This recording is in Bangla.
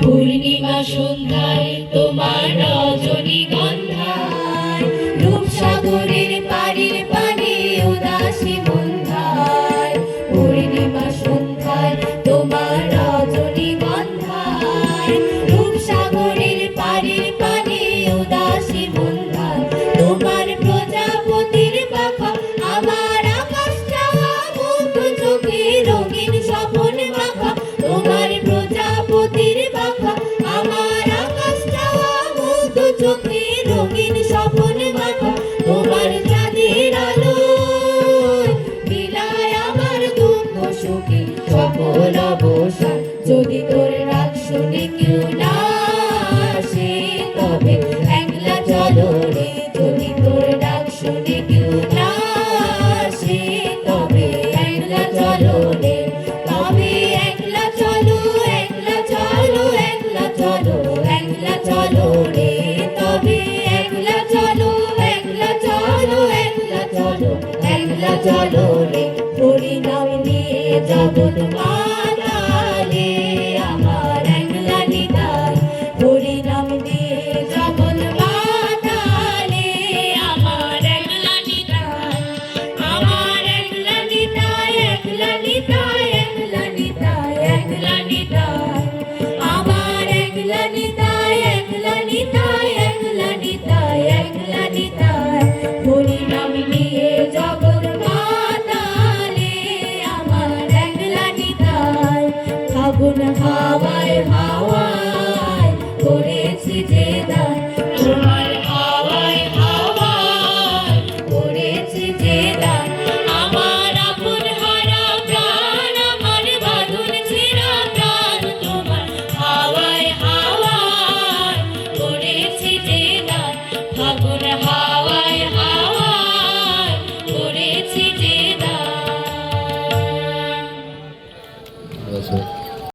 পূর্ণিমা সন্ধ্যায় তোমার রজনীগন্ধায় রূপসাগরের পাড়ের পানে উদাসী বন্ধায়। পূর্ণিমা সন্ধ্যায় তোমার রজনীগন্ধায় রূপসাগরের পাড়ের পানে উদাসী বন্ধায়। তোমার প্রজাপতির পাখা আমার আকাশ চাওয়া মুগ্ধ চোখে রঙিন স্বপন মাখা। তোমার প্রজাপতির পাখা আমার আকাশ চাওয়া মুগ্ধ চোখে রঙিন স্বপন মাখা। তোমার চাঁদের আলো বিলায় আমার দুঃখ সুখে সকল অবসান। যদি তোর ডাক শুনে কেউ না আসে তবে একলা চলো রে। যদি তোর ডাক শুনে কেউ না আসে তবে একলা চলো রে। তবে একলা চলো, একলা চলো, একলা চলো, একলা চলো রে। তবে একলা চলো, একলা চলো, একলা চলো, একলা চলো রে। হরিনাম নিয়ে জগৎ মাতালে আমার একলা নিতাই। হরিনাম নিয়ে জগৎ মাতালে আমার একলা নিতাই। আমার একলা নিতাই, একলা নিতাই, একলা নিতাই, একলা নিতাই। আমার একলা নিতাই, একলা নিতাই, একলা নিতাই, একলা নিতাই। হরিনাম নিয়ে জগৎ মাতালে আমার একলা নিতাই। ফাগুন হাওয়ায় হাওয়া